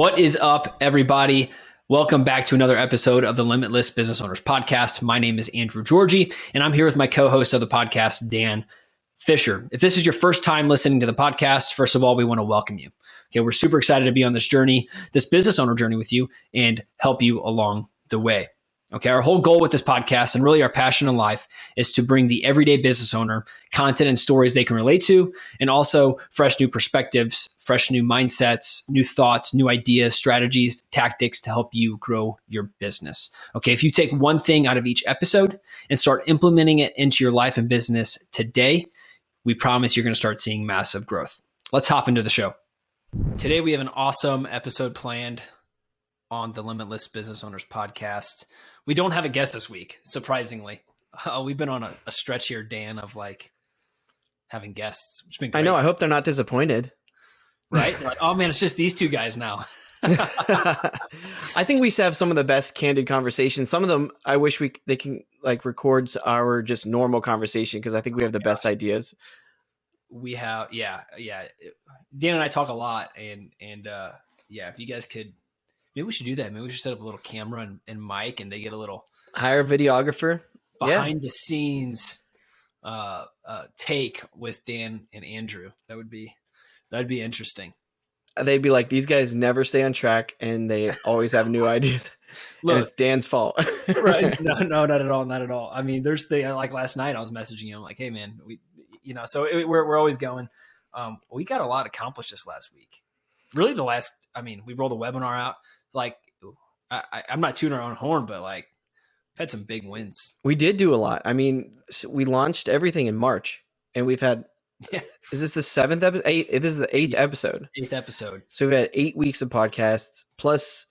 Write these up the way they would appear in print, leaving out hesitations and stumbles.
What is up, everybody? Welcome back to another episode of the Limitless Business Owners podcast. My name is Andrew Giorgi, and I'm here with my co-host of the podcast, Dan Fisher. If this is your first time listening to the podcast, first of all, we want to welcome you. Okay, we're super excited to be on this journey, this business owner journey with you, and help you along the way. Okay, our whole goal with this podcast and really our passion in life is to bring the everyday business owner content and stories they can relate to, and also fresh new perspectives, fresh new mindsets, new thoughts, new ideas, strategies, tactics to help you grow your business. Okay, if you take one thing out of each episode and start implementing it into your life and business today, we promise you're going to start seeing massive growth. Let's hop into the show. Today we have an awesome episode planned on the Limitless Business Owners podcast. We don't have a guest this week, surprisingly. We've been on a stretch here, Dan, of like having guests, which has been great. I know. I hope they're not disappointed. Right? Like, oh man, it's just these two guys now. I think we used to have some of the best candid conversations. Some of them, I wish they can like record our just normal conversation because I think we have the best ideas. We have, yeah. Dan and I talk a lot, and if you guys could. Maybe we should do that. Maybe we should set up a little camera and mic, and they get a little hire a videographer behind the scenes take with Dan and Andrew. That'd be interesting. They'd be like, these guys never stay on track, and they always have new ideas. Look, and it's Dan's fault. Right? No, not at all. Not at all. I mean, there's like last night I was messaging him like, hey man, we're always going. We got a lot accomplished this last week. Really, we rolled a webinar out. Like, I'm not tooting our own horn, but like, we've had some big wins. We did do a lot. I mean, we launched everything in March, and we've had. Yeah. Is this the 7th episode? This is the 8th episode. 8th episode. So we've had 8 weeks of podcasts plus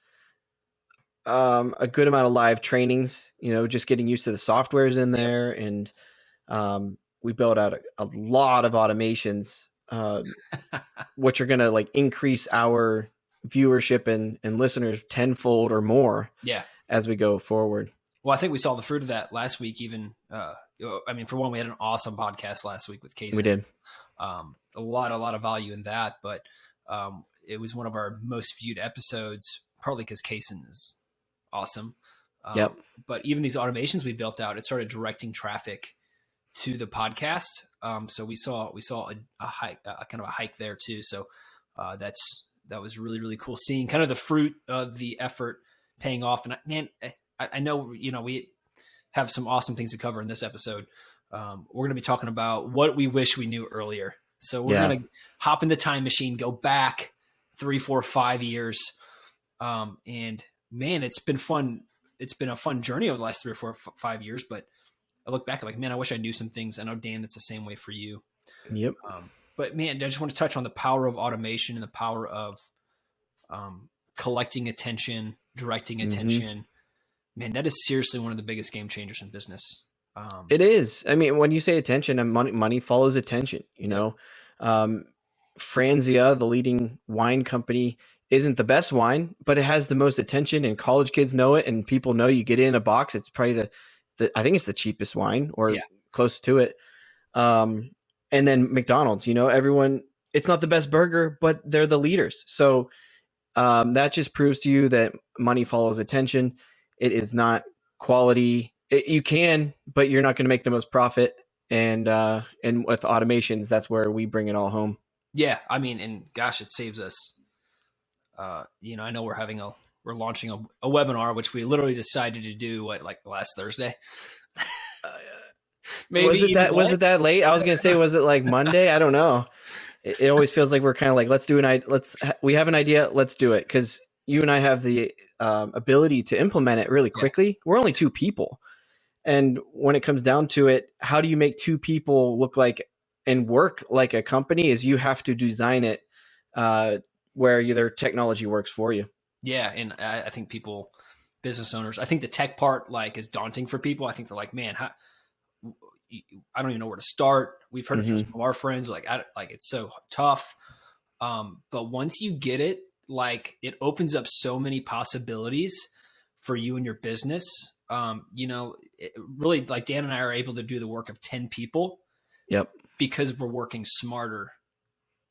a good amount of live trainings. You know, just getting used to the softwares in there, and we built out a lot of automations, which are going to like increase our viewership and listeners tenfold or more as we go forward. Well, I think we saw the fruit of that last week. Even, for one, we had an awesome podcast last week with Casey. We did a lot of value in that, but it was one of our most viewed episodes, partly because Kaysen is awesome. Yep. But even these automations we built out, it started directing traffic to the podcast. So we saw a hike, kind of a hike there too. So that was really, really cool seeing kind of the fruit of the effort paying off. And man, I know, we have some awesome things to cover in this episode. We're going to be talking about what we wish we knew earlier. So we're going to hop in the time machine, go back 3, 4, 5 years. And man, it's been fun. It's been a fun journey over the last 3 or 4, 5 years, but I look back like, man, I wish I knew some things. I know, Dan, it's the same way for you. Yep. But man, I just want to touch on the power of automation and the power of collecting attention, directing attention. Man, that is seriously one of the biggest game changers in business. It is. I mean, when you say attention, and money follows attention. You know, Franzia, the leading wine company, isn't the best wine, but it has the most attention, and college kids know it, and people know. You get in a box, it's probably I think it's the cheapest wine or close to it. And then McDonald's, everyone, it's not the best burger, but they're the leaders. So that just proves to you that money follows attention. It is not quality. You can, but you're not going to make the most profit. And with automations, that's where we bring it all home. Yeah. I mean, and gosh, it saves us. I know we're launching a webinar, which we literally decided to do last Thursday. Maybe was it that late? I was going to say, was it like Monday? I don't know. It always feels like we're kind of like, we have an idea. Let's do it. Cause you and I have the ability to implement it really quickly. Yeah. We're only 2 people. And when it comes down to it, how do you make 2 people look like and work like a company is you have to design it where their technology works for you. Yeah. And I think business owners, I think the tech part is daunting for people. I think they're like, man, I don't even know where to start. We've heard it from some of our friends, it's so tough. But once you get it, it opens up so many possibilities for you and your business. Really, Dan and I are able to do the work of 10 people. Yep. Because we're working smarter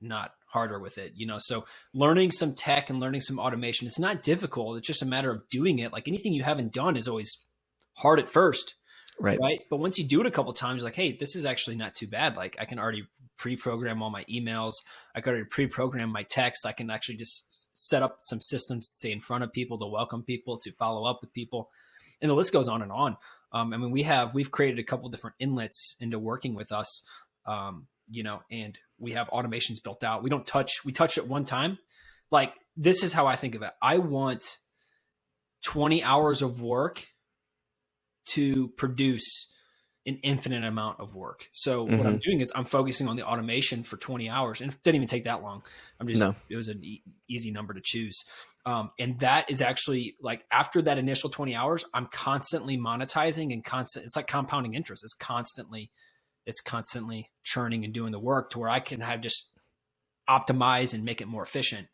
not harder with it, So learning some tech and learning some automation, it's not difficult. It's just a matter of doing it. Like anything you haven't done is always hard at first. Right. But once you do it a couple of times, like, hey, this is actually not too bad. Like I can already pre-program all my emails. I can already pre-program my text. I can actually just set up some systems to stay in front of people, to welcome people, to follow up with people. And the list goes on and on. I mean, we've created a couple different inlets into working with us, and we have automations built out. We touch it one time. Like, this is how I think of it. I want 20 hours of work to produce an infinite amount of work. So what I'm doing is I'm focusing on the automation for 20 hours, and it didn't even take that long. It was an easy number to choose. And that is actually, like, after that initial 20 hours, I'm constantly monetizing and it's like compounding interest. It's constantly churning and doing the work to where I can have just optimize and make it more efficient.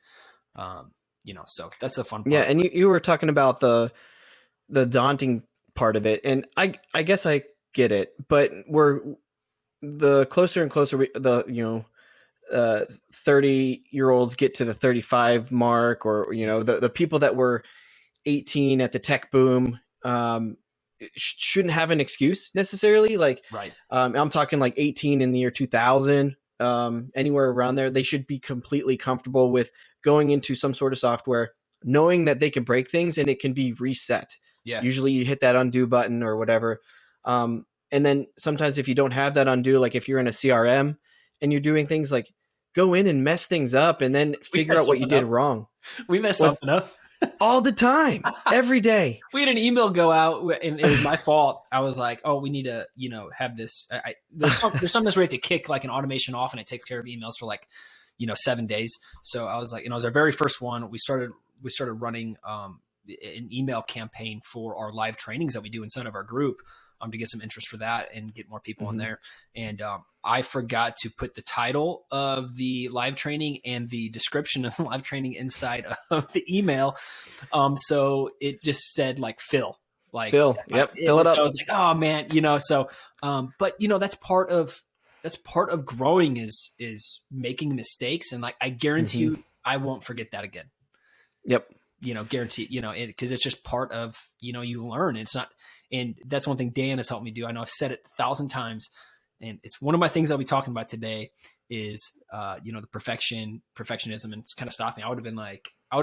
So that's the fun part. Yeah. And you were talking about the daunting part of it. And I guess I get it, but we're the closer and closer 30-year-olds get to the 35 mark, or, the people that were 18 at the tech boom, shouldn't have an excuse necessarily. Like, right. I'm talking like 18 in the year 2000, anywhere around there. They should be completely comfortable with going into some sort of software, knowing that they can break things and it can be reset. Yeah. Usually you hit that undo button or whatever. And then sometimes if you don't have that undo, like if you're in a CRM and you're doing things, like go in and mess things up and then figure out what you did wrong. We mess something up all the time, every day. We had an email go out and it was my fault. I was like, oh, we need to, have this. There's sometimes we have to kick like an automation off and it takes care of emails for like, 7 days. So I was like, it was our very first one. We started running, an email campaign for our live trainings that we do inside of our group, to get some interest for that and get more people in there. And I forgot to put the title of the live training and the description of the live training inside of the email. So it just said like Phil. Like Phil. Yep. Fill it up. So I was like, oh man, but that's part of growing is making mistakes. And like, I guarantee you, I won't forget that again. Yep. Guarantee, because it's just part of, you learn. It's not, and that's one thing Dan has helped me do. I know I've said it 1,000 times, and it's one of my things I'll be talking about today is, the perfectionism, and it's kind of stopped me. I would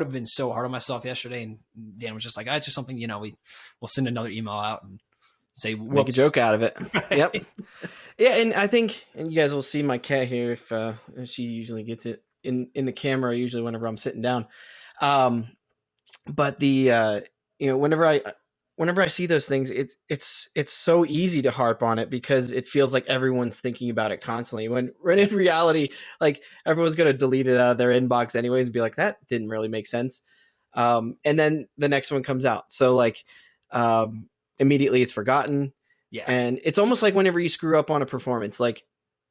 have been so hard on myself yesterday, and Dan was just like, it's just something, we'll send another email out and say, make a joke out of it. Yep. Yeah. And I think, and you guys will see my cat here if she usually gets it in the camera, usually whenever I'm sitting down. But the, whenever I see those things, it's so easy to harp on it because it feels like everyone's thinking about it constantly, when in reality, like everyone's going to delete it out of their inbox anyways and be like, that didn't really make sense. And then the next one comes out. So like, immediately it's forgotten. Yeah. And it's almost like whenever you screw up on a performance, like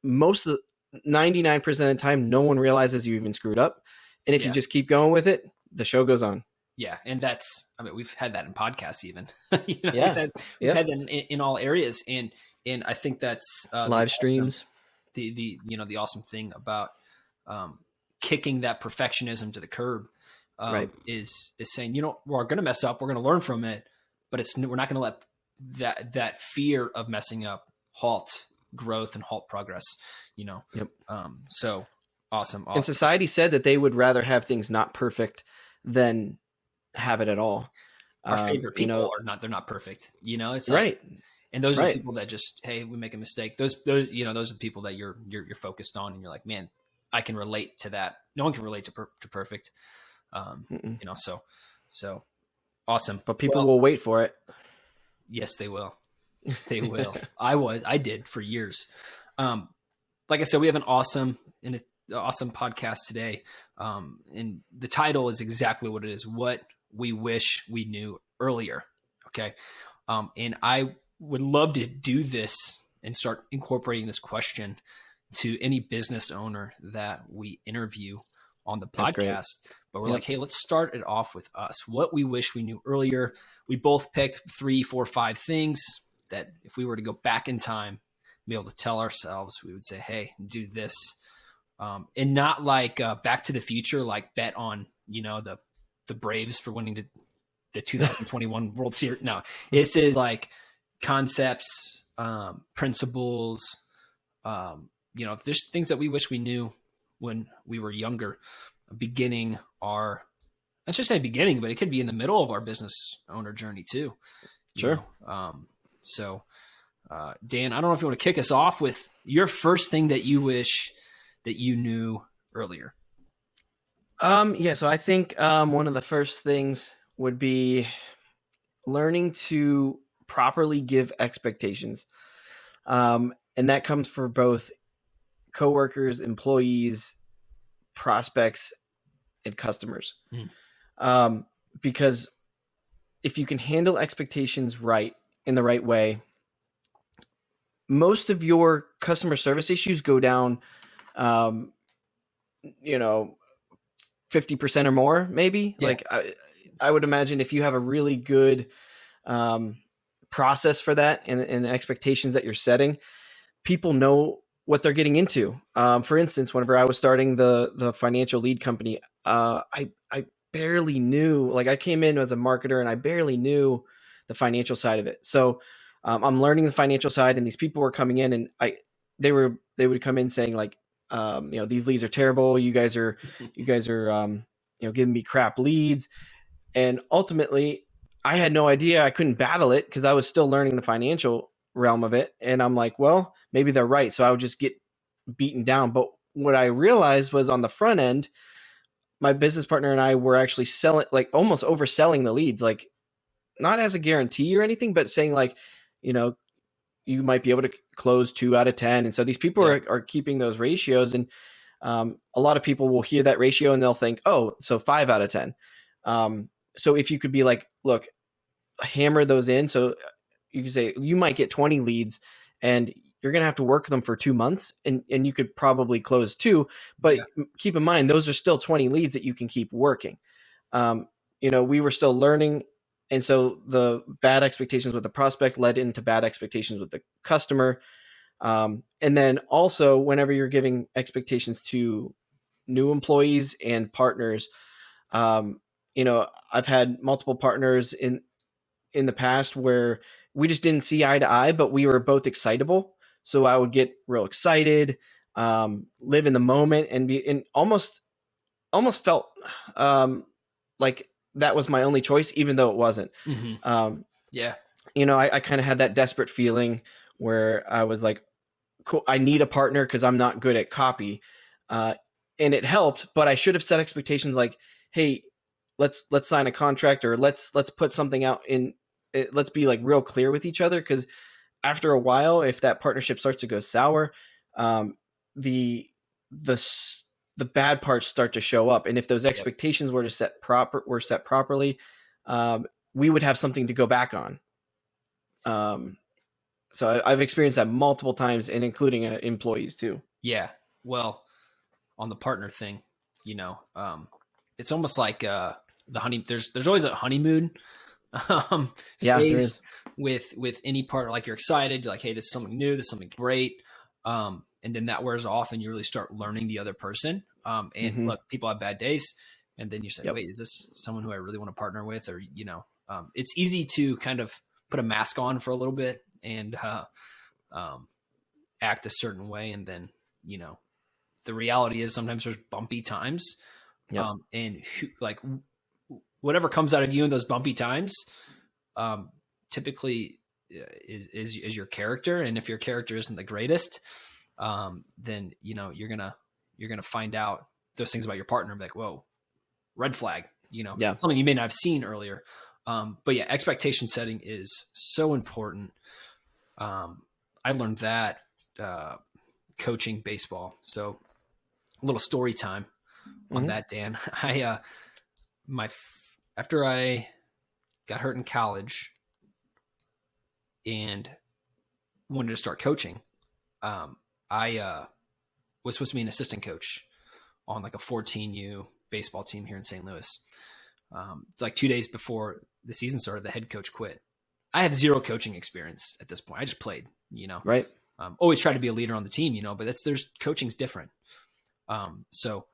most of the 99% of the time, no one realizes you even screwed up. And if you just keep going with it, the show goes on. Yeah. And we've had that in podcasts even, we've had that in all areas. And I think that's live streams. The awesome thing about kicking that perfectionism to the curb is saying, we're going to mess up. We're going to learn from it, but we're not going to let that fear of messing up halt growth and halt progress, Yep. So awesome. And society said that they would rather have things not perfect than have it at all. Our favorite people are not, they're not perfect, it's like, right. And those are the people that just, hey, we make a mistake. Those are the people that you're focused on, and you're like, man, I can relate to that. No one can relate to perfect. So awesome. But people will wait for it. Yes, they will. They will. I did for years. Like I said, we have an awesome podcast today. And the title is exactly what it is. What we wish we knew earlier. Okay. And I would love to do this and start incorporating this question to any business owner that we interview on the podcast. But we're like, hey, let's start it off with us. What we wish we knew earlier. We both picked 3, 4, 5 things that if we were to go back in time, be able to tell ourselves, we would say, hey, do this And not like Back to the Future, like bet on, the Braves for winning the 2021 World Series. No, this is like concepts, principles, there's things that we wish we knew when we were younger. Beginning our, I should say beginning, but it could be in the middle of our business owner journey too. Sure. Dan, I don't know if you want to kick us off with your first thing that you wish that you knew earlier. So I think one of the first things would be learning to properly give expectations. And that comes for both coworkers, employees, prospects, and customers. Because if you can handle expectations right in the right way, most of your customer service issues go down, 50% or more, maybe. Yeah. Like I would imagine if you have a really good process for that and the expectations that you're setting, people know what they're getting into. For instance, whenever I was starting the financial lead company, I barely knew, like I came in as a marketer and I barely knew the financial side of it. So I'm learning the financial side, and these people were coming in and they would come in saying like, these leads are terrible. You guys are giving me crap leads. And ultimately I had no idea. I couldn't battle it because I was still learning the financial realm of it. And I'm like, well, maybe they're right. So I would just get beaten down. But what I realized was on the front end, my business partner and I were actually selling, like almost overselling the leads, like not as a guarantee or anything, but saying like, you might be able to close 2 out of 10. And so these people are keeping those ratios. And a lot of people will hear that ratio and they'll think, oh, so 5 out of 10. So if you could be like, look, hammer those in. So you could say you might get 20 leads and you're going to have to work them for 2 months and you could probably close 2, but keep in mind, those are still 20 leads that you can keep working. We were still learning. And so the bad expectations with the prospect led into bad expectations with the customer. And then also whenever you're giving expectations to new employees and partners, I've had multiple partners in the past where we just didn't see eye to eye, but we were both excitable. So I would get real excited, live in the moment, and almost felt like that was my only choice, even though it wasn't. Mm-hmm. I kind of had that desperate feeling where I was like, cool, I need a partner because I'm not good at copy. And it helped, but I should have set expectations like, hey, let's sign a contract, or let's put something out in it. Let's be like real clear with each other. Cause after a while, if that partnership starts to go sour, the bad parts start to show up. And if those expectations were set properly, we would have something to go back on. So I've experienced that multiple times, and including employees too. Yeah. Well, on the partner thing, it's almost like the there's always a honeymoon phase with any partner. Like you're excited, you're like, hey, this is something new, this is something great. And then that wears off and you really start learning the other person. And look, people have bad days. And then you say, wait, is this someone who I really want to partner with? Or, it's easy to kind of put a mask on for a little bit and act a certain way. And then, the reality is sometimes there's bumpy times. And whatever comes out of you in those bumpy times, typically is your character. And if your character isn't the greatest, then, you're going to find out those things about your partner and be like, whoa, red flag, something you may not have seen earlier. But yeah, expectation setting is so important. I learned that, coaching baseball. So a little story time on that, Dan. After I got hurt in college and wanted to start coaching, I was supposed to be an assistant coach on like a 14U baseball team here in St. Louis. Like 2 days before the season started, the head coach quit. I have zero coaching experience at this point. I just played, Right. Always try to be a leader on the team, but coaching's different. So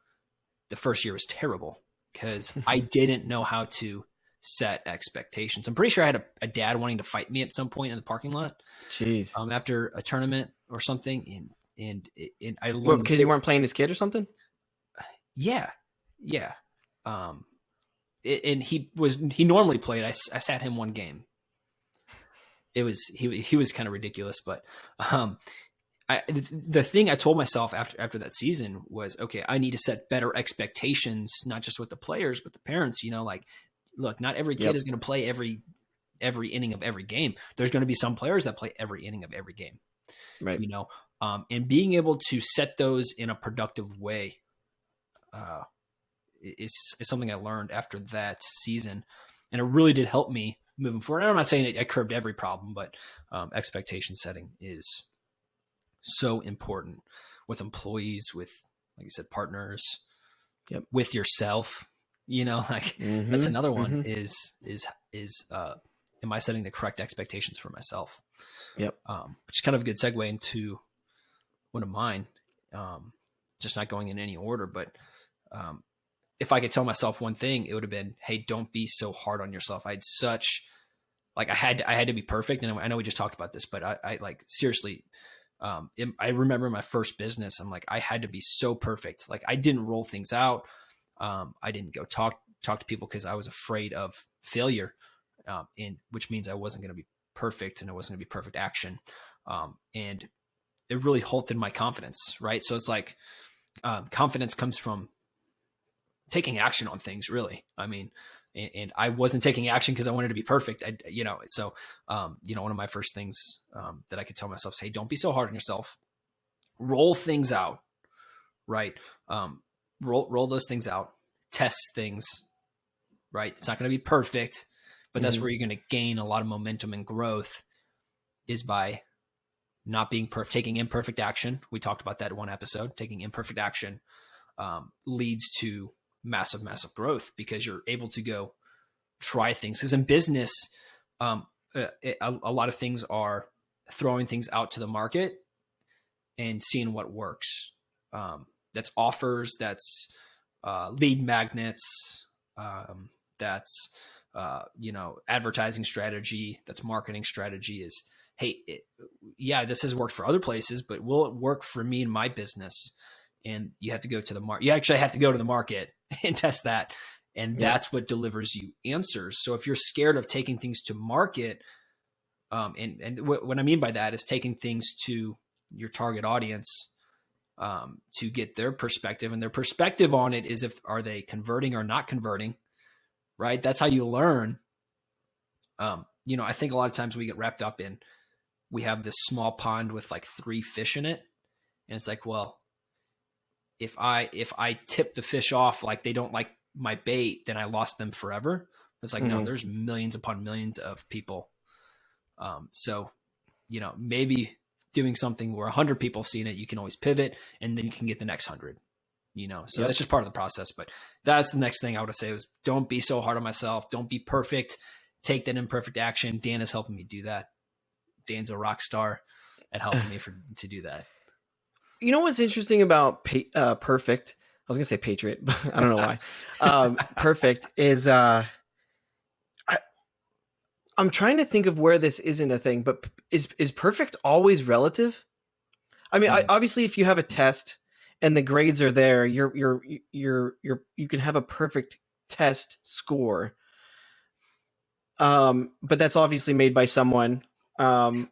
the first year was terrible because I didn't know how to set expectations. I'm pretty sure I had a dad wanting to fight me at some point in the parking lot. Jeez. After a tournament or something. And I learned. What, because you weren't playing his kid or something? Yeah. Yeah. And he normally played. I sat him one game. He was kind of ridiculous, but the thing I told myself after that season was, okay, I need to set better expectations, not just with the players, but the parents. Like, look, not every kid is going to play every inning of every game. There's going to be some players that play every inning of every game, right? And being able to set those in a productive way is something I learned after that season, and it really did help me moving forward. And I'm not saying I curbed every problem, but expectation setting is so important with employees, with, like you said, partners, with yourself. That's another one. Is am I setting the correct expectations for myself? Yep. Which is kind of a good segue into one of mine. Just not going in any order, but if I could tell myself one thing, it would have been, hey, don't be so hard on yourself. I had to be perfect. And I know we just talked about this, but I like, seriously, I remember my first business, I'm like, I had to be so perfect. Like, I didn't roll things out. I didn't go talk to people because I was afraid of failure, and which means I wasn't going to be perfect, and it wasn't going to be perfect action. And it really halted my confidence. Right. So it's like, confidence comes from taking action on things, really. I mean, and I wasn't taking action because I wanted to be perfect. So one of my first things that I could tell myself is, hey, don't be so hard on yourself. Roll things out, right? Roll those things out. Test things, right? It's not going to be perfect, but that's where you're going to gain a lot of momentum and growth, is by not being perfect, taking imperfect action. We talked about that in one episode. Taking imperfect action leads to massive growth, because you're able to go try things. Because in business, a lot of things are throwing things out to the market and seeing what works. That's offers, that's lead magnets, that's advertising strategy, that's marketing strategy. Is, hey, this has worked for other places, but will it work for me in my business? And you have to go to the market. You actually have to go to the market and test that. And that's what delivers you answers. So if you're scared of taking things to market, and what I mean by that is taking things to your target audience to get their perspective, and their perspective on it is, are they converting or not converting, right? That's how you learn. I think a lot of times we get wrapped up in, we have this small pond with like 3 fish in it. And it's like, well, if I tip the fish off, like they don't like my bait, then I lost them forever. It's like, no, there's millions upon millions of people. So, maybe doing something where 100 people have seen it, you can always pivot, and then you can get the next 100, so that's just part of the process. But that's the next thing I would say, was don't be so hard on myself. Don't be perfect. Take that imperfect action. Dan is helping me do that. Dan's a rock star at helping me to do that. You know what's interesting about perfect? I was gonna say Patriot, but I don't know why. Perfect is I'm trying to think of where this isn't a thing, but is perfect always relative? I mean, obviously, if you have a test and the grades are there, you can have a perfect test score. But that's obviously made by someone. I'm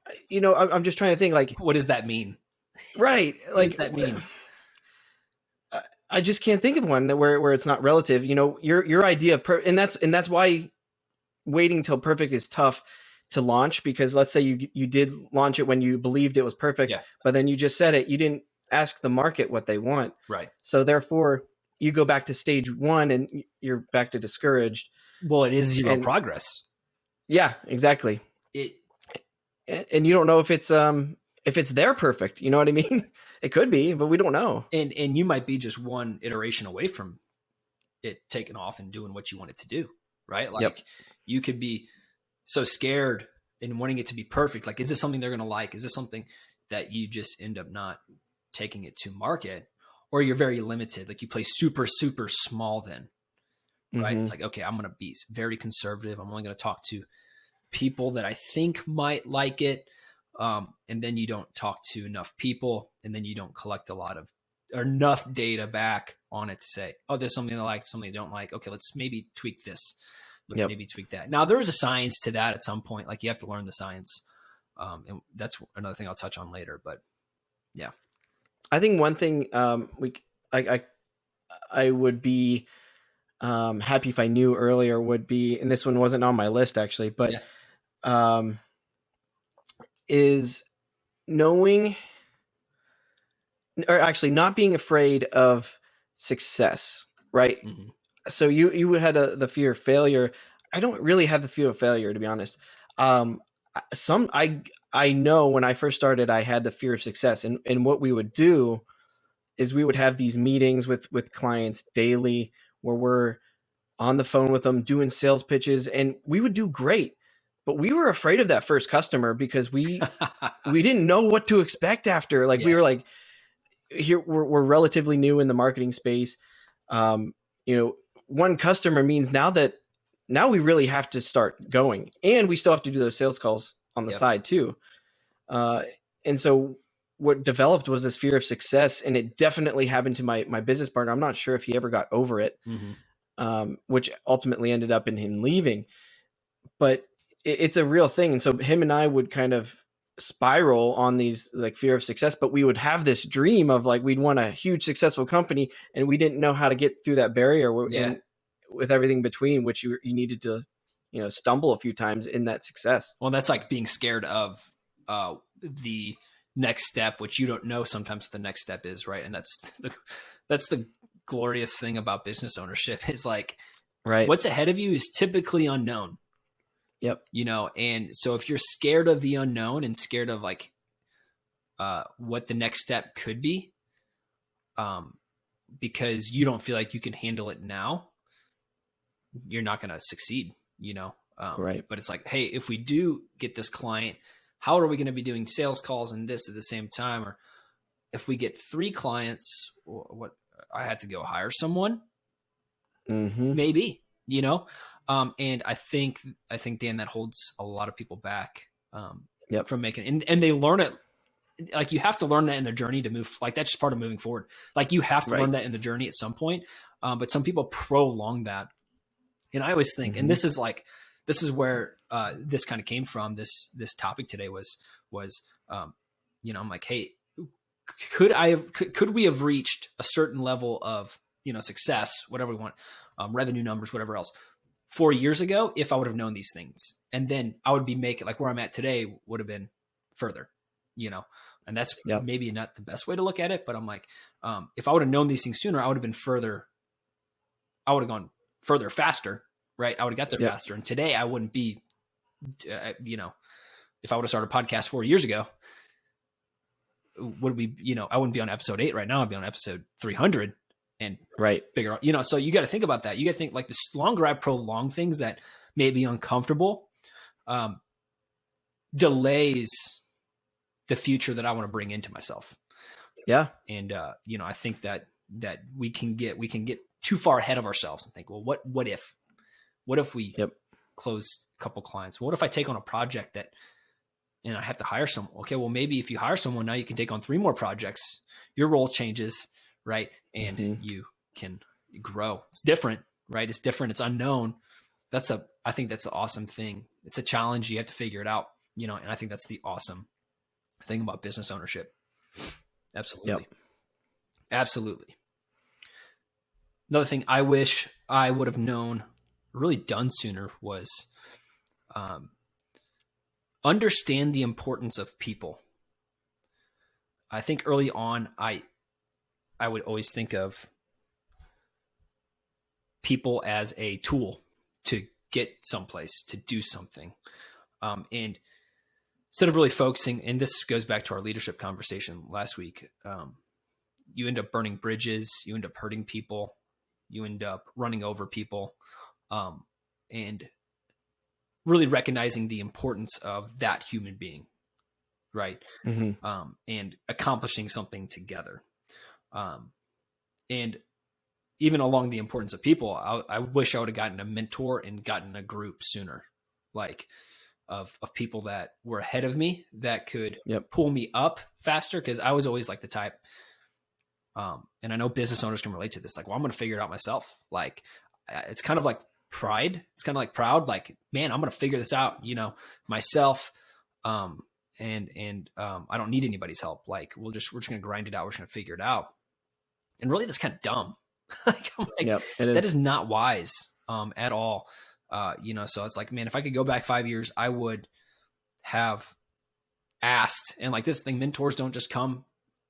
just trying to think, like, what does that mean? Right. Like, what does that mean? I just can't think of one that where it's not relative. Your idea of and that's why waiting till perfect is tough to launch, because let's say you did launch it when you believed it was perfect, but then you just said it, you didn't ask the market what they want. Right. So therefore you go back to stage 1 and you're back to discouraged. Well, it is zero progress. Yeah, exactly. And you don't know if it's their perfect, you know what I mean? It could be, but we don't know. And you might be just one iteration away from it taking off and doing what you want it to do, right? Like, you could be so scared and wanting it to be perfect. Like, is this something they're going to like? Is this something that you just end up not taking it to market? or you're very limited. Like you play super, super small then, right? It's like, okay, I'm going to be very conservative. I'm only going to talk to people that I think might like it. And then you don't talk to enough people, and then you don't collect enough data back on it to say, oh, there's something I like, something I don't like. Okay, let's maybe tweak this. Let's maybe tweak that. Now, there's a science to that at some point. Like you have to learn the science. And that's another thing I'll touch on later. But yeah, I think one thing I would be happy if I knew earlier would be, and this one wasn't on my list actually, but is knowing, or actually not being afraid of success, right? Mm-hmm. So you had the fear of failure. I don't really have the fear of failure, to be honest. I know when I first started, I had the fear of success, and what we would do is we would have these meetings with clients daily where we're on the phone with them doing sales pitches, and we would do great, but we were afraid of that first customer because we didn't know what to expect after. Like we were like, here we're relatively new in the marketing space. One customer means now we really have to start going, and we still have to do those sales calls on the side too. And so what developed was this fear of success, and it definitely happened to my business partner. I'm not sure if he ever got over it, which ultimately ended up in him leaving, but it's a real thing. And so him and I would kind of spiral on these like fear of success, but we would have this dream of like, we'd want a huge successful company, and we didn't know how to get through that barrier and with everything between, which you needed to, stumble a few times in that success. Well, that's like being scared of the next step, which you don't know sometimes what the next step is, right? And that's the glorious thing about business ownership is like, right, what's ahead of you is typically unknown. Yep. And so if you're scared of the unknown and scared of like what the next step could be, because you don't feel like you can handle it now, you're not going to succeed, right. But it's like, hey, if we do get this client, how are we going to be doing sales calls and this at the same time? Or if we get 3 clients, what I had to go hire someone, maybe, and I think Dan, that holds a lot of people back from making, and they learn it. Like you have to learn that in their journey to move. Like that's just part of moving forward. Like you have to learn that in the journey at some point. But some people prolong that. And I always think, and this is where this kind of came from. This topic today was I'm like, hey, could we have reached a certain level of success, whatever we want, revenue numbers, whatever else, 4 years ago if I would have known these things, and then I would be making like where I'm at today would have been further, and that's maybe not the best way to look at it, but I'm like, if I would have known these things sooner, I would have been further. I would have gone further faster, right? I would have got there faster. And today I wouldn't be, if I would have started a podcast 4 years ago, would we, I wouldn't be on episode 8 right now. I'd be on episode 300 and bigger, so you got to think about that. You got to think like the longer I prolong things that may be uncomfortable, delays the future that I want to bring into myself. Yeah. And, I think that we can get too far ahead of ourselves and think, well, what if we close a couple clients? What if I take on a project and I have to hire someone? Okay, well, maybe if you hire someone now, you can take on 3 more projects. Your role changes, right? And you can grow. It's different, right? It's different. It's unknown. I think that's the awesome thing. It's a challenge. You have to figure it out, and I think that's the awesome thing about business ownership. Absolutely. Absolutely. Another thing I wish I would have known, really done sooner, was understand the importance of people. I think early on, I would always think of people as a tool to get someplace, to do something. And instead of really focusing, and this goes back to our leadership conversation last week, you end up burning bridges, you end up hurting people, you end up running over people, and really recognizing the importance of that human being, right? And accomplishing something together. And even along the importance of people, I wish I would have gotten a mentor and gotten a group sooner, like of people that were ahead of me that could pull me up faster. Cause I was always like the type, and I know business owners can relate to this. Like, well, I'm going to figure it out myself. Like, it's kind of like pride. It's kind of like proud. Like, man, I'm going to figure this out, myself. I don't need anybody's help. Like, we're just going to grind it out. We're just going to figure it out. And really, that's kind of dumb. Like, that is not wise, at all. So it's like, man, if I could go back 5 years, I would have asked. And like this thing, mentors don't just come.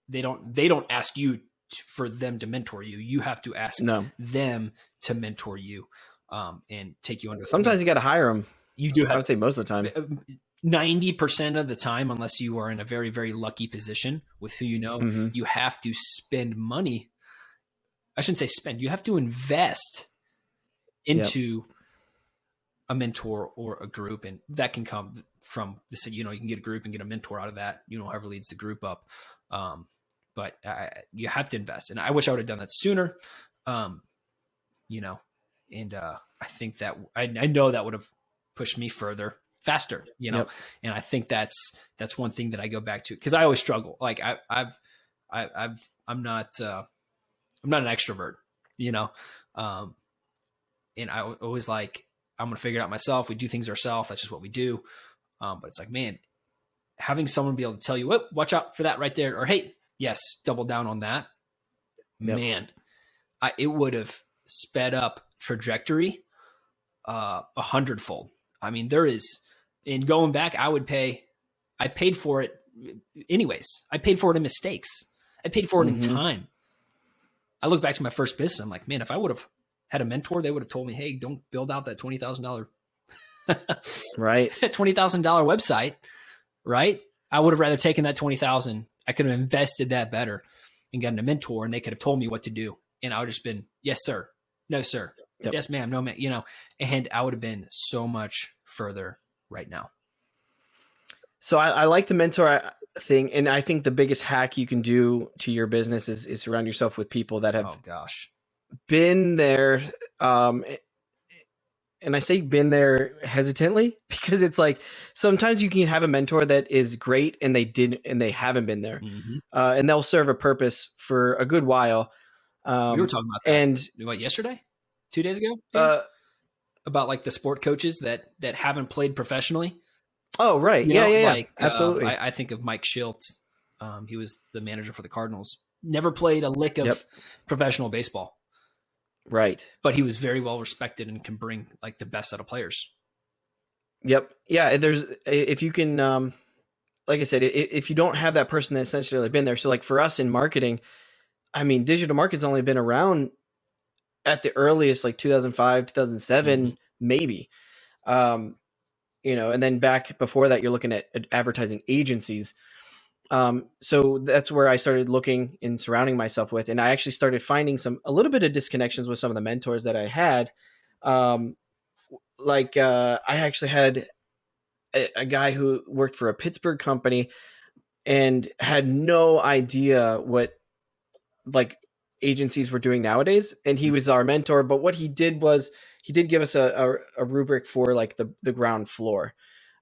They don't ask you for them to mentor you. You have to ask them to mentor you, and take you under. Sometimes you got to hire them. You do have, I would say most of the time, 90% of the time, unless you are in a very, very lucky position with who you have to spend money. I shouldn't say spend. You have to invest into a mentor or a group, and that can come from this. You can get a group and get a mentor out of that. Whoever leads the group up. But you have to invest, and I wish I would have done that sooner. And I think that I know that would have pushed me further, faster. And I think that's one thing that I go back to, because I always struggle. Like I'm not an extrovert, and I always like, I'm going to figure it out myself. We do things ourselves. That's just what we do. But it's like, man, having someone be able to tell you, watch out for that right there. Or, hey, yes, double down on that. Man, it would have sped up trajectory 100-fold. I mean, there is, in going back, I paid for it anyways. I paid for it in mistakes. I paid for it in time. I look back to my first business. I'm like, man, if I would have had a mentor, they would have told me, hey, don't build out that $20,000 right. $20,000 website. Right. I would have rather taken that 20,000. I could have invested that better and gotten a mentor, and they could have told me what to do. And I would have just been, yes, sir. No, sir. Yes, ma'am. No, ma'am. And I would have been so much further right now. So I like the mentor thing. And I think the biggest hack you can do to your business is surround yourself with people that have been there. And I say been there hesitantly, because it's like, sometimes you can have a mentor that is great and they haven't been there, and they'll serve a purpose for a good while. We were talking about that. And what, yesterday, 2 days ago, about like the sport coaches that haven't played professionally. Oh, right. Yeah. Like, absolutely. I think of Mike Schiltz. He was the manager for the Cardinals. Never played a lick of professional baseball. Right. But he was very well respected and can bring like the best out of players. Yep. Yeah. If you can, like I said, if you don't have that person that's essentially been there. So like for us in marketing, I mean, digital marketing's only been around at the earliest, like 2005, 2007, maybe. And then back before that, you're looking at advertising agencies. So that's where I started looking and surrounding myself with, and I actually started finding a little bit of disconnections with some of the mentors that I had. I actually had a guy who worked for a Pittsburgh company and had no idea what like agencies were doing nowadays. And he was our mentor, but what he did was he did give us a rubric for like the ground floor.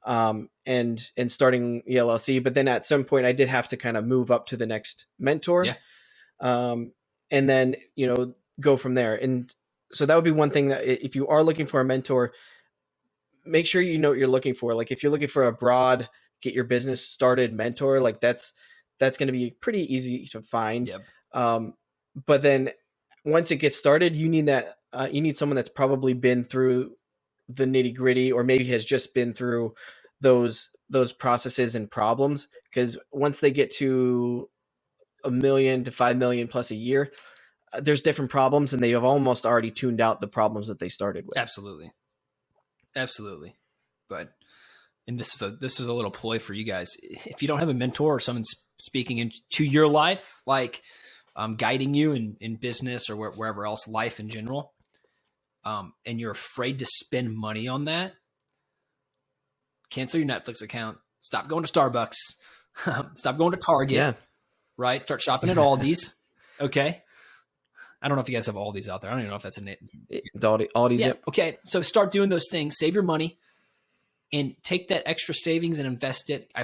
And starting the LLC, but then at some point I did have to kind of move up to the next mentor, and then, go from there. And so that would be one thing that if you are looking for a mentor, make sure you know what you're looking for. Like if you're looking for a broad, get your business started mentor, like that's going to be pretty easy to find. But then once it gets started, you need someone that's probably been through the nitty gritty, or maybe has just been through those processes and problems. Because once they get to $1 million to $5 million plus a year, there's different problems, and they have almost already tuned out the problems that they started with. Absolutely. But, and this is a little ploy for you guys. If you don't have a mentor or someone speaking into your life, like guiding you in business or wherever else, life in general, and you're afraid to spend money on that, cancel your Netflix account, stop going to Starbucks, stop going to Target, right? Start shopping at Aldi's. Okay. I don't know if you guys have Aldi's out there. I don't even know if that's a name. It's Aldi's. Yeah. Yep. Okay. So start doing those things. Save your money and take that extra savings and invest it. I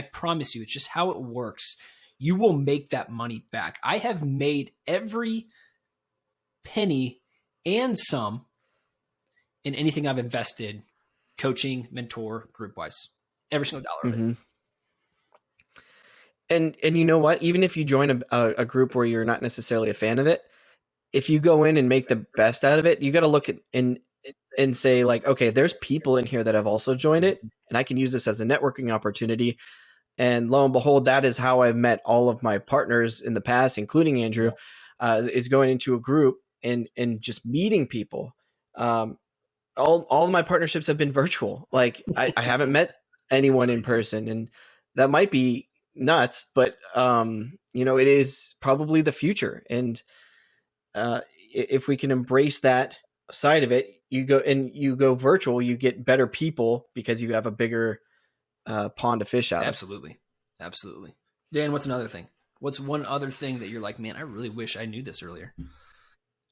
promise you, it's just how it works. You will make that money back. I have made every penny and some in anything I've invested, coaching, mentor, group wise, every single dollar of it. And you know what? Even if you join a group where you're not necessarily a fan of it, if you go in and make the best out of it, you got to look at and say like, okay, there's people in here that have also joined it, and I can use this as a networking opportunity. And lo and behold, that is how I've met all of my partners in the past, including Andrew, is going into a group and just meeting people. All of my partnerships have been virtual. Like I haven't met anyone in person, and that might be nuts, but it is probably the future. And if we can embrace that side of it, you go virtual, you get better people because you have a bigger pond to fish out of. Absolutely. Dan, what's another thing? What's one other thing that you're like, man, I really wish I knew this earlier?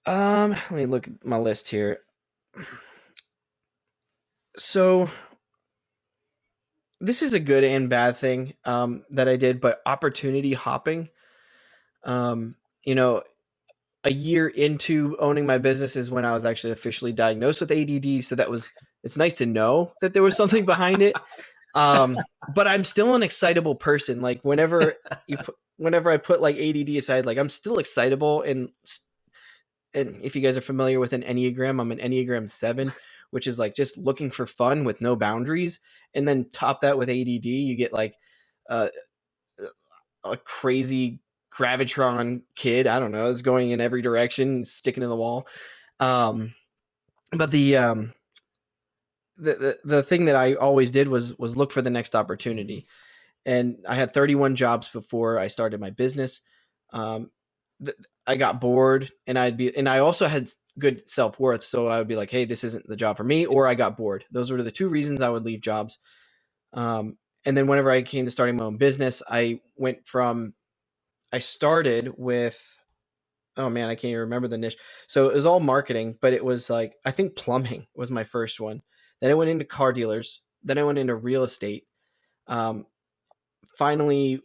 Let me look at my list here. So this is a good and bad thing that I did, but opportunity hopping. A year into owning my business is when I was actually officially diagnosed with ADD. So it's nice to know that there was something behind it. But I'm still an excitable person. Like whenever I put like ADD aside, like I'm still excitable. And if you guys are familiar with an Enneagram, I'm an Enneagram 7, which is like just looking for fun with no boundaries. And then top that with ADD, you get like a crazy gravitron kid. I don't know, is going in every direction, sticking in the wall. But the thing that I always did was look for the next opportunity. And I had 31 jobs before I started my business. I got bored, and I also had good self-worth. So I would be like, hey, this isn't the job for me, or I got bored. Those were the two reasons I would leave jobs. And then whenever I came to starting my own business, I started with, oh man, I can't even remember the niche. So it was all marketing, but it was like, I think plumbing was my first one. Then I went into car dealers. Then I went into real estate. Finally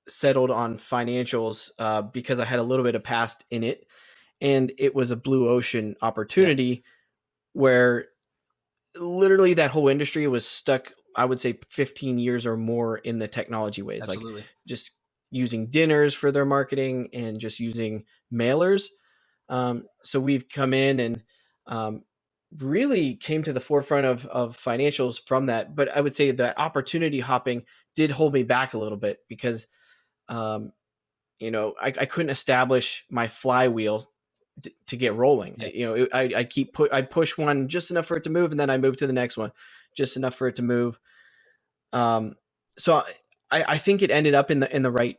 settled on financials because I had a little bit of past in it. And it was a blue ocean opportunity where literally that whole industry was stuck, I would say 15 years or more in the technology ways. Absolutely. Like just using dinners for their marketing and just using mailers. So we've come in and really came to the forefront of financials from that. But I would say that opportunity hopping did hold me back a little bit because, I couldn't establish my flywheel to get rolling. Yeah. I'd push one just enough for it to move, and then I move to the next one, just enough for it to move. So I think it ended up in the right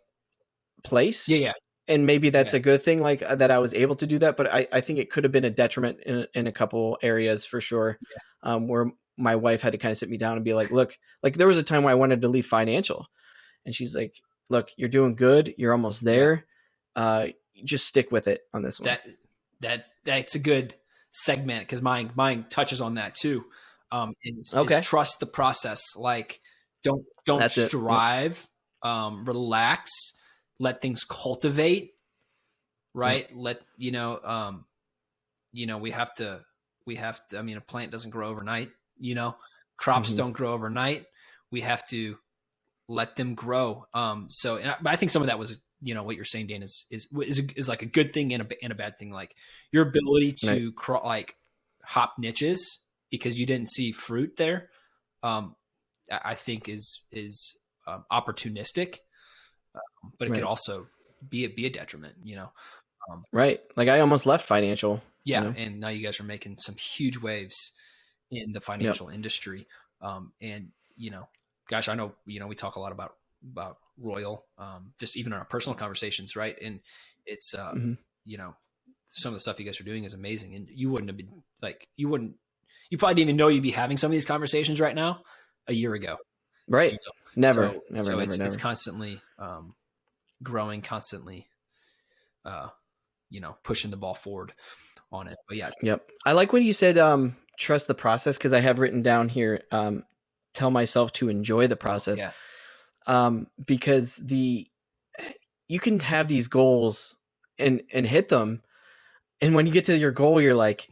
place. Yeah. And maybe that's a good thing, like that I was able to do that. But I think it could have been a detriment in a couple areas for sure. Yeah. Where my wife had to kind of sit me down and be like, look, like there was a time where I wanted to leave financial, and she's like, look, you're doing good. You're almost there. Just stick with it on this one. That's a good segment because mine touches on that too. Is trust the process. Like don't strive, relax, let things cultivate, right? Let, we have to, I mean, a plant doesn't grow overnight, crops don't grow overnight. We have to let them grow. But I think some of that was, what you're saying, Dan, is like a good thing and a bad thing. Like your ability to hop niches because you didn't see fruit there, I think is opportunistic, but it could also be a detriment, right. Like I almost left financial. And now you guys are making some huge waves in the financial industry. And, gosh, I know, we talk a lot about Royal, just even in our personal conversations. Right. And it's, some of the stuff you guys are doing is amazing. And you wouldn't have been like, you probably didn't even know you'd be having some of these conversations right now a year ago. Right. Never. It's constantly, growing, constantly, pushing the ball forward on it. But yeah. Yep. I like when you said, trust the process. Cause I have written down here, tell myself to enjoy the process. Because you can have these goals and hit them. And when you get to your goal, you're like,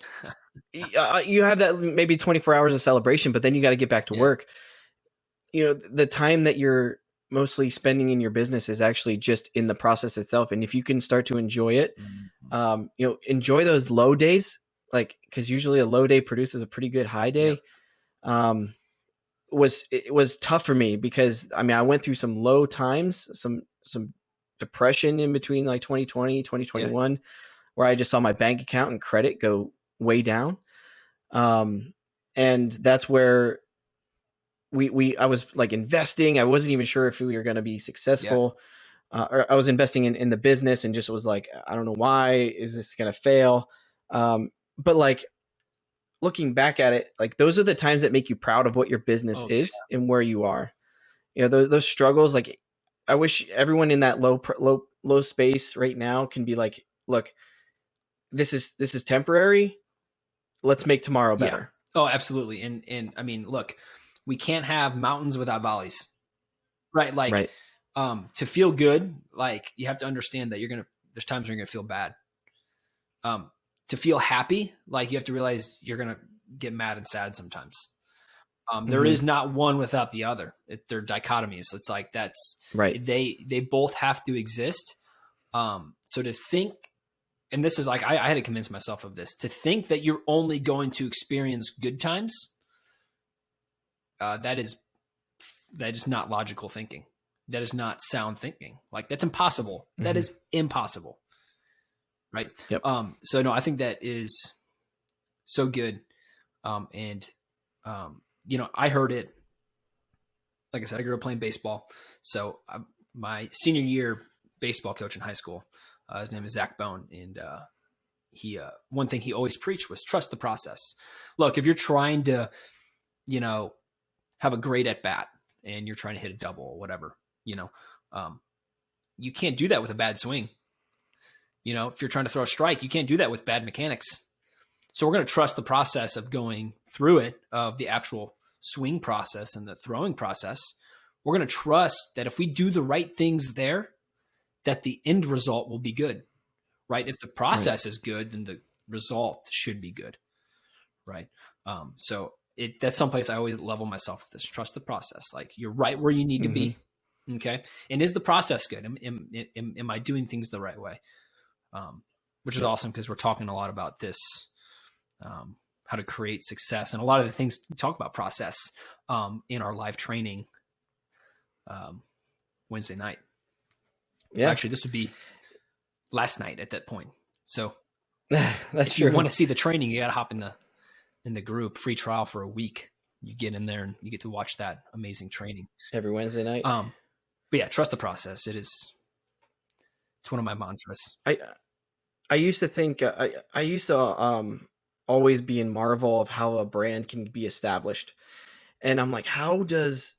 you have that maybe 24 hours of celebration, but then you got to get back to work. The time that you're mostly spending in your business is actually just in the process itself. And if you can start to enjoy it, enjoy those low days, like, cause usually a low day produces a pretty good high day. It was tough for me because I went through some low times, some depression in between like 2020, 2021, where I just saw my bank account and credit go way down. And that's where I was like investing. I wasn't even sure if we were going to be successful. Or I was investing in the business and just was like, I don't know why is this going to fail. But like looking back at it, like those are the times that make you proud of what your business is and where you are. Those struggles, like I wish everyone in that low space right now can be like, look, this is temporary. Let's make tomorrow better. Oh, absolutely. And look, we can't have mountains without valleys, right? Like, to feel good, like you have to understand that there's times when you're going to feel bad. To feel happy, like you have to realize you're going to get mad and sad sometimes. There is not one without the other. They're dichotomies. It's like, that's right. They both have to exist. So to think, and this is like, I had to convince myself of this, to think that you're only going to experience good times. That is not logical thinking. That is not sound thinking. Like that's impossible. That is impossible. Right. Yep. So no, I think that is so good. I heard it, like I said, I grew up playing baseball. So my senior year baseball coach in high school, his name is Zach Bone. And he one thing he always preached was trust the process. Look, if you're trying to, have a great at bat and you're trying to hit a double or whatever, you can't do that with a bad swing. If you're trying to throw a strike, you can't do that with bad mechanics. So we're going to trust the process of going through it, of the actual swing process and the throwing process. We're going to trust that if we do the right things there, that the end result will be good, right? If the process is good, then the result should be good, right? So that's someplace I always level myself with this. Trust the process. Like you're right where you need to be. Okay. And is the process good? Am I doing things the right way? Which is awesome because we're talking a lot about this, how to create success. And a lot of the things we talk about process in our live training Wednesday night. Yeah. Actually, this would be last night at that point. So if you want to see the training, you got to hop in the group, free trial for a week. You get in there and you get to watch that amazing training every Wednesday night. But yeah, trust the process. It's one of my mantras. I used to think, I used to always be in marvel of how a brand can be established. And I'm like, how does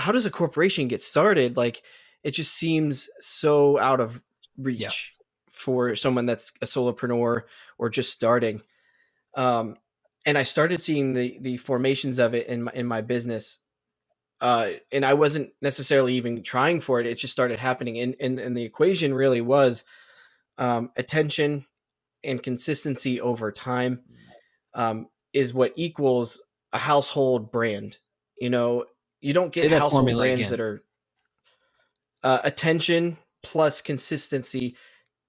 a corporation get started? Like, it just seems so out of reach for someone that's a solopreneur or just starting. And I started seeing the formations of it in my business. And I wasn't necessarily even trying for it. It just started happening. And the equation really was attention and consistency over time is what equals a household brand. You don't get household brands that are attention plus consistency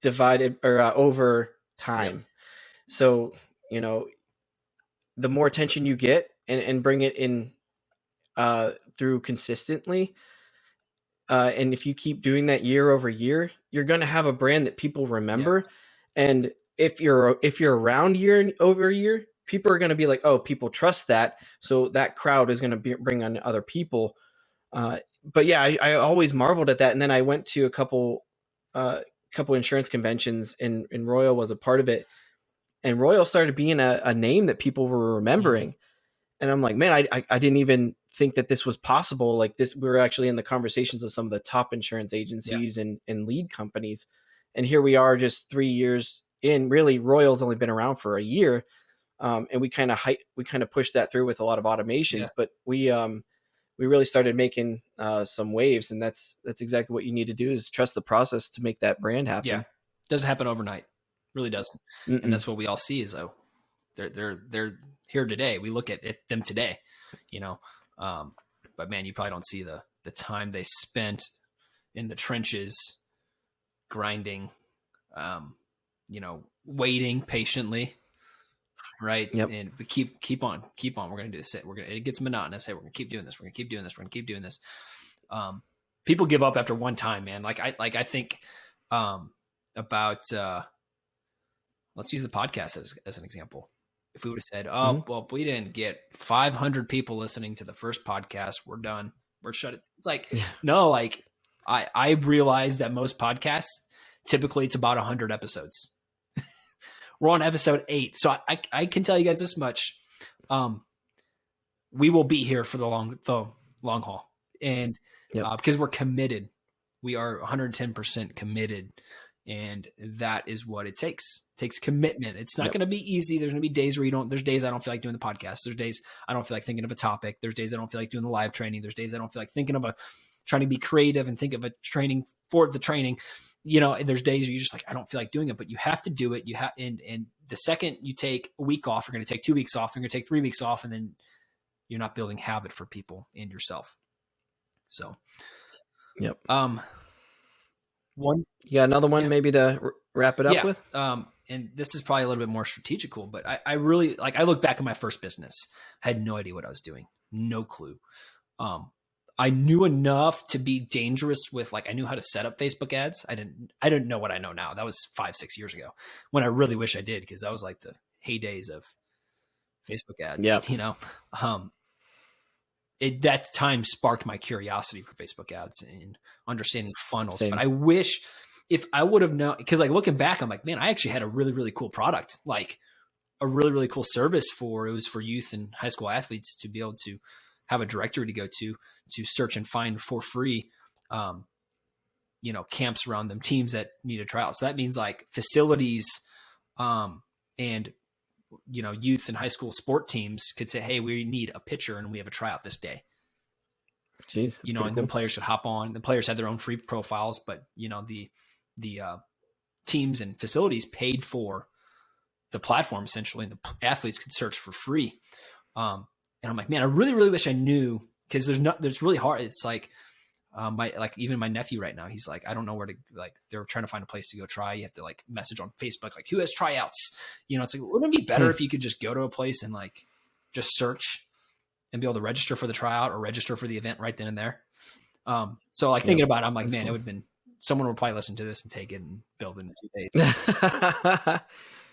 divided or over time. So, the more attention you get and bring it in through consistently, and if you keep doing that year over year, you're going to have a brand that people remember. And if you're around year over year, people are going to be like, oh, people trust that. So that crowd is going to bring on other people. But yeah, I always marveled at that. And then I went to a couple insurance conventions and Royal was a part of it. And Royal started being a name that people were remembering. And I'm like, man, I didn't even think that this was possible. Like this, we were actually in the conversations of some of the top insurance agencies and lead companies. And here we are just 3 years in. Really, Royal's only been around for a year. And we kind of pushed that through with a lot of automations, but we really started making some waves, and that's exactly what you need to do, is trust the process to make that brand happen. Yeah. Doesn't happen overnight. Really doesn't. Mm-mm. And that's what we all see is, oh, they're here today. We look at them today, but man, you probably don't see the time they spent in the trenches grinding, waiting patiently. Right. Yep. And we keep on. We're going to do this. It gets monotonous. Hey, we're going to keep doing this. We're going to keep doing this. We're going to keep doing this. People give up after one time, man. I think, about, let's use the podcast as an example. If we would have said, well, we didn't get 500 people listening to the first podcast, we're done. We're shut it. It's like, no, I realize that most podcasts, typically it's about 100 episodes. We're on episode 8. So I can tell you guys this much. We will be here for the long haul. And because we're committed, we are 110% committed. And that is what it takes. It takes commitment. It's not going to be easy. There's going to be days where there's days I don't feel like doing the podcast. There's days I don't feel like thinking of a topic. There's days I don't feel like doing the live training. There's days I don't feel like thinking of trying to be creative and think of a training for the training. There's days where you're just like, I don't feel like doing it, but you have to do it. You have, and the second you take a week off, you're going to take 2 weeks off, you're going to take 3 weeks off, and then you're not building habit for people and yourself. So, yep. You got another one maybe to wrap it up with? And this is probably a little bit more strategical, but I really, I look back at my first business. I had no idea what I was doing. No clue. I knew enough to be dangerous with, I knew how to set up Facebook ads. I didn't know what I know now. That was 5-6 years ago, when I really wish I did, because that was like the heydays of Facebook ads. Yeah. That time sparked my curiosity for Facebook ads and understanding funnels. Same. But I wish if I would have known, because looking back, I'm like, man, I actually had a really, really cool product, a really, really cool service it was for youth and high school athletes to be able to have a directory to go to search and find for free, camps around them, teams that need a tryout. So that means facilities, and, youth and high school sport teams could say, hey, we need a pitcher and we have a tryout this day. Jeez. And cool. Then players could hop on. The players had their own free profiles, but the teams and facilities paid for the platform essentially, and the athletes could search for free. And I'm like, man, I really, really wish I knew, because there's really hard. It's even my nephew right now, he's like, I don't know where to, they're trying to find a place to go try. You have to message on Facebook, who has tryouts? It's like, wouldn't it be better if you could just go to a place and just search and be able to register for the tryout or register for the event right then and there. So thinking about it, I'm like, man, cool. It would have been, someone would probably listen to this and take it and build it in 2 days.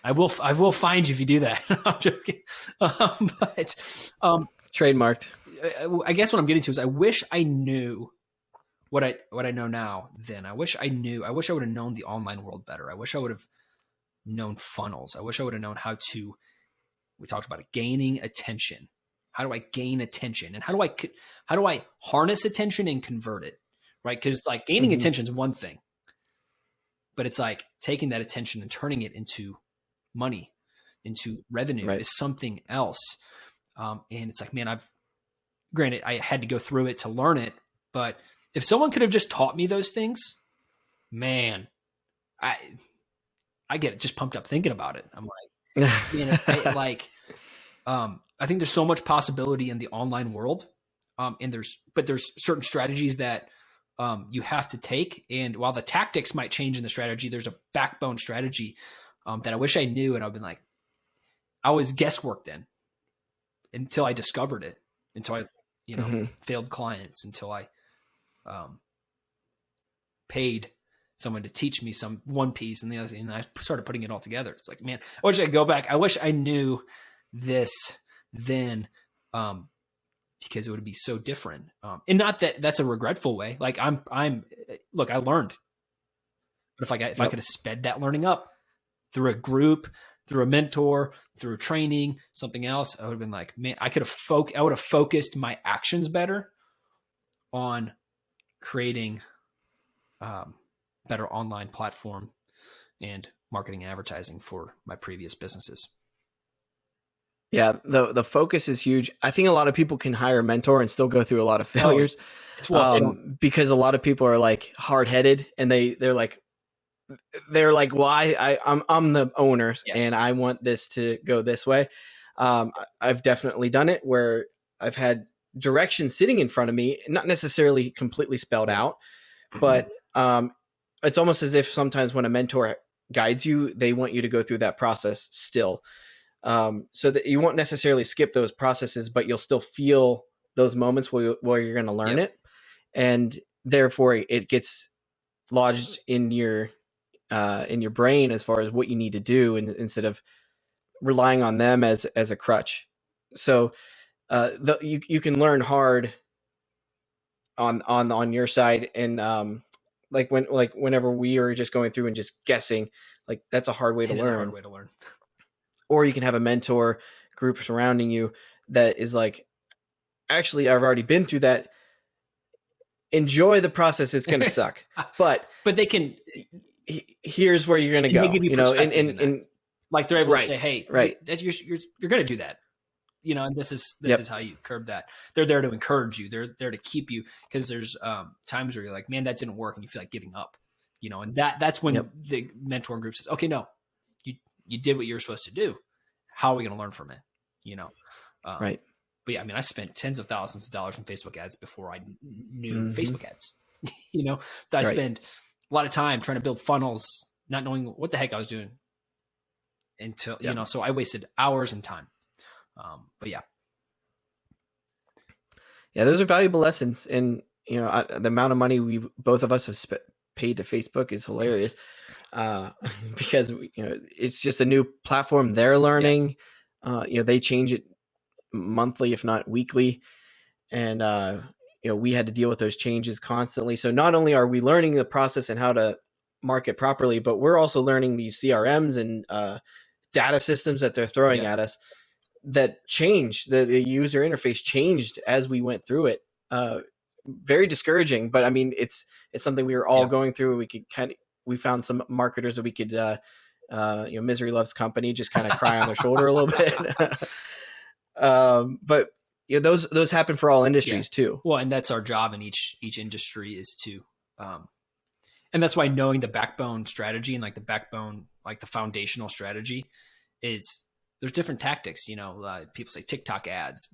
I will find you if you do that. I'm joking. But trademarked. I guess what I'm getting to is I wish I knew what I know now then. I wish I would have known the online world better. I wish I would have known funnels. I wish I would have known we talked about it, gaining attention. How do I gain attention? And how do I harness attention and convert it? Right? Because gaining attention is one thing, but it's taking that attention and turning it into money, into revenue is something else. And it's man, granted, I had to go through it to learn it, but if someone could have just taught me those things, man, I get just pumped up thinking about it. I'm like, I think there's so much possibility in the online world. And there's certain strategies that you have to take. And while the tactics might change in the strategy, there's a backbone strategy that I wish I knew. And I've been I was guesswork then until I discovered it, until I, failed clients, until I paid someone to teach me one piece and the other, and I started putting it all together. It's man, I wish I could go back. I wish I knew this then, because it would be so different. And not that that's a regretful way. Look, I learned, but if I could have sped that learning up through a group, through a mentor, through training, something else, I would have been man, I would have focused my actions better on creating better online platform and marketing and advertising for my previous businesses. Yeah, the focus is huge. I think a lot of people can hire a mentor and still go through a lot of failures, because a lot of people are like hard headed, and they're like, why I'm the owner and I want this to go this way. I've definitely done it where I've had direction sitting in front of me, not necessarily completely spelled out, but it's almost as if sometimes when a mentor guides you, they want you to go through that process still. So that you won't necessarily skip those processes, but you'll still feel those moments where you're going to learn it. And therefore it gets lodged in your brain as far as what you need to do, and instead of relying on them as a crutch. So you can learn hard on your side, and whenever we are just going through and just guessing, like that's a hard way to learn. Or you can have a mentor group surrounding you that is like, actually, I've already been through that. Enjoy the process. It's going to suck, but they can. Here's where you're going to go. They give you perspective and like they're able to say, "Hey, you're going to do that." And this is how you curb that. They're there to encourage you. They're there to keep you, because there's times where you're like, man, that didn't work, and you feel like giving up. And that's when the mentor group says, okay, no, you did what you were supposed to do. How are we going to learn from it? Right. But yeah, I mean, I spent tens of thousands of dollars on Facebook ads before I knew Facebook ads. I spent a lot of time trying to build funnels, not knowing what the heck I was doing until, so I wasted hours and time. But yeah. Yeah, those are valuable lessons. And, the amount of money both of us have paid to Facebook is hilarious. Because, it's just a new platform they're learning. They change it monthly, if not weekly. And, we had to deal with those changes constantly. So not only are we learning the process and how to market properly, but we're also learning these CRMs and data systems that they're throwing at us that change. The user interface changed as we went through it. Very discouraging, but I mean, it's something we were all going through. We found some marketers that we could, misery loves company, just kind of cry on their shoulder a little bit. But those happen for all industries too. Well, and that's our job in each industry is to, and that's why knowing the backbone strategy and like the foundational strategy is, there's different tactics. People say TikTok ads,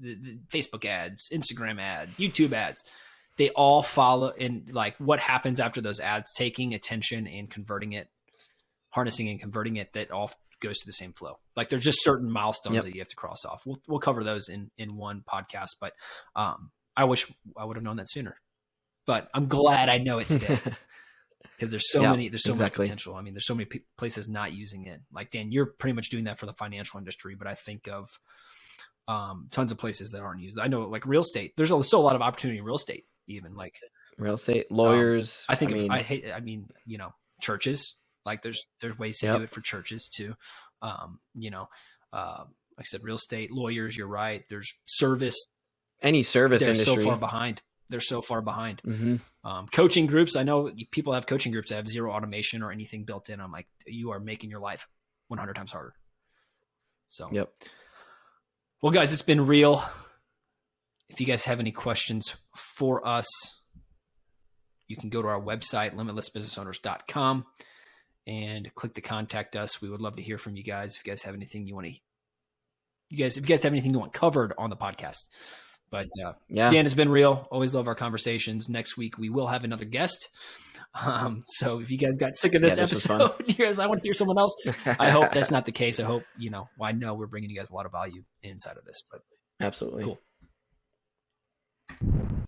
Facebook ads, Instagram ads, YouTube ads. They all follow in like what happens after those ads, taking attention and converting it, harnessing and converting it. That all goes to the same flow. Like there's just certain milestones that you have to cross off. We'll cover those in one podcast, but I wish I would have known that sooner, but I'm glad I know it today. Because there's so much potential. I mean, there's so many places not using it. Like Dan, you're pretty much doing that for the financial industry, but I think of tons of places that aren't used. I know like real estate, there's still a lot of opportunity in real estate, even like real estate, lawyers. I mean, churches, like there's ways to do it for churches too. Like I said, real estate, lawyers, you're right. There's any service industry. They're so far behind. Mm-hmm. Coaching groups. I know people have coaching groups that have zero automation or anything built in. I'm like, you are making your life 100 times harder. So, well, guys, it's been real. If you guys have any questions for us, you can go to our website, limitlessbusinessowners.com, and click the contact us. We would love to hear from you guys. If you guys have anything if you guys have anything you want covered on the podcast. But Dan, it's been real. Always love our conversations. Next week, we will have another guest. So if you guys got sick of this episode, you guys, I want to hear someone else. I hope that's not the case. I hope, I know we're bringing you guys a lot of value inside of this. But absolutely. Cool.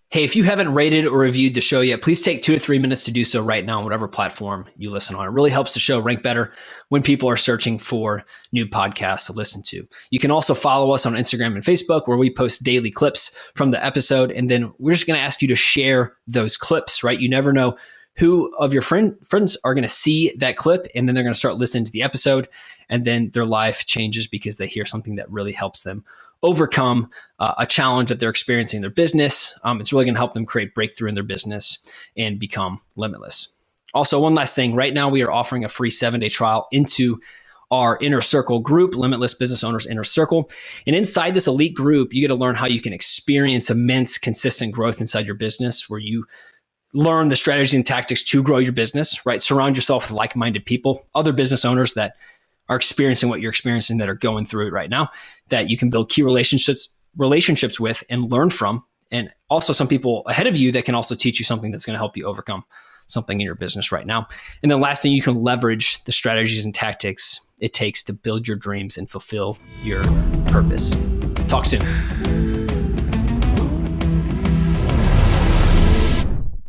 Hey, if you haven't rated or reviewed the show yet, please take 2 to 3 minutes to do so right now on whatever platform you listen on. It really helps the show rank better when people are searching for new podcasts to listen to. You can also follow us on Instagram and Facebook, where we post daily clips from the episode. And then we're just going to ask you to share those clips, right? You never know who of your friends are going to see that clip, and then they're going to start listening to the episode, and then their life changes because they hear something that really helps them overcome a challenge that they're experiencing in their business. It's really going to help them create breakthrough in their business and become limitless. Also, one last thing, right now we are offering a free 7-day trial into our Inner Circle group, Limitless Business Owners Inner Circle. And inside this elite group, you get to learn how you can experience immense, consistent growth inside your business, where you learn the strategies and tactics to grow your business, right? Surround yourself with like-minded people, other business owners that are experiencing what you're experiencing, that are going through it right now, that you can build key relationships with and learn from. And also some people ahead of you that can also teach you something that's going to help you overcome something in your business right now. And then last thing, you can leverage the strategies and tactics it takes to build your dreams and fulfill your purpose. Talk soon.